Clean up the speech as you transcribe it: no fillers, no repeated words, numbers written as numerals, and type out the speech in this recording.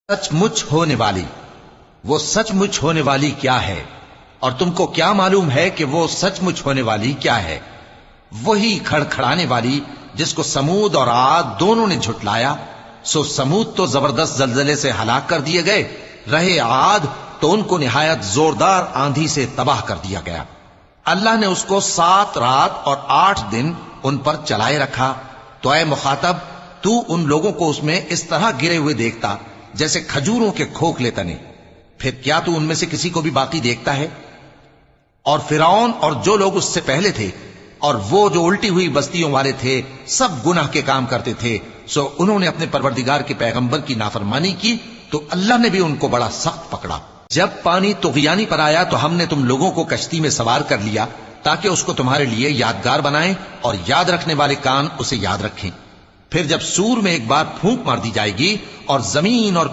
سچ مچ ہونے والی، وہ سچ مچ ہونے والی کیا ہے؟ اور تم کو کیا معلوم ہے کہ وہ سچ مچ ہونے والی کیا ہے؟ وہی کھڑکھڑانے والی جس کو سمود اور عاد دونوں نے جھٹلایا۔ سو سمود تو زبردست زلزلے سے ہلاک کر دیے گئے، رہے عاد تو ان کو نہایت زوردار آندھی سے تباہ کر دیا گیا۔ اللہ نے اس کو 7 رات اور 8 دن ان پر چلائے رکھا۔ تو اے مخاطب، تو ان لوگوں کو اس میں اس طرح گرے ہوئے دیکھتا جیسے کھجوروں کے کھوکھلے تنے، پھر کیا تو ان میں سے کسی کو بھی باقی دیکھتا ہے؟ اور فرعون اور جو لوگ اس سے پہلے تھے اور وہ جو الٹی ہوئی بستیوں والے تھے، سب گناہ کے کام کرتے تھے، سو انہوں نے اپنے پروردگار کے پیغمبر کی نافرمانی کی تو اللہ نے بھی ان کو بڑا سخت پکڑا۔ جب پانی طغیانی پر آیا تو ہم نے تم لوگوں کو کشتی میں سوار کر لیا تاکہ اس کو تمہارے لیے یادگار بنائیں اور یاد رکھنے والے کان اسے یاد رکھیں۔ پھر جب سور میں ایک بار پھونک مار دی جائے گی اور زمین اور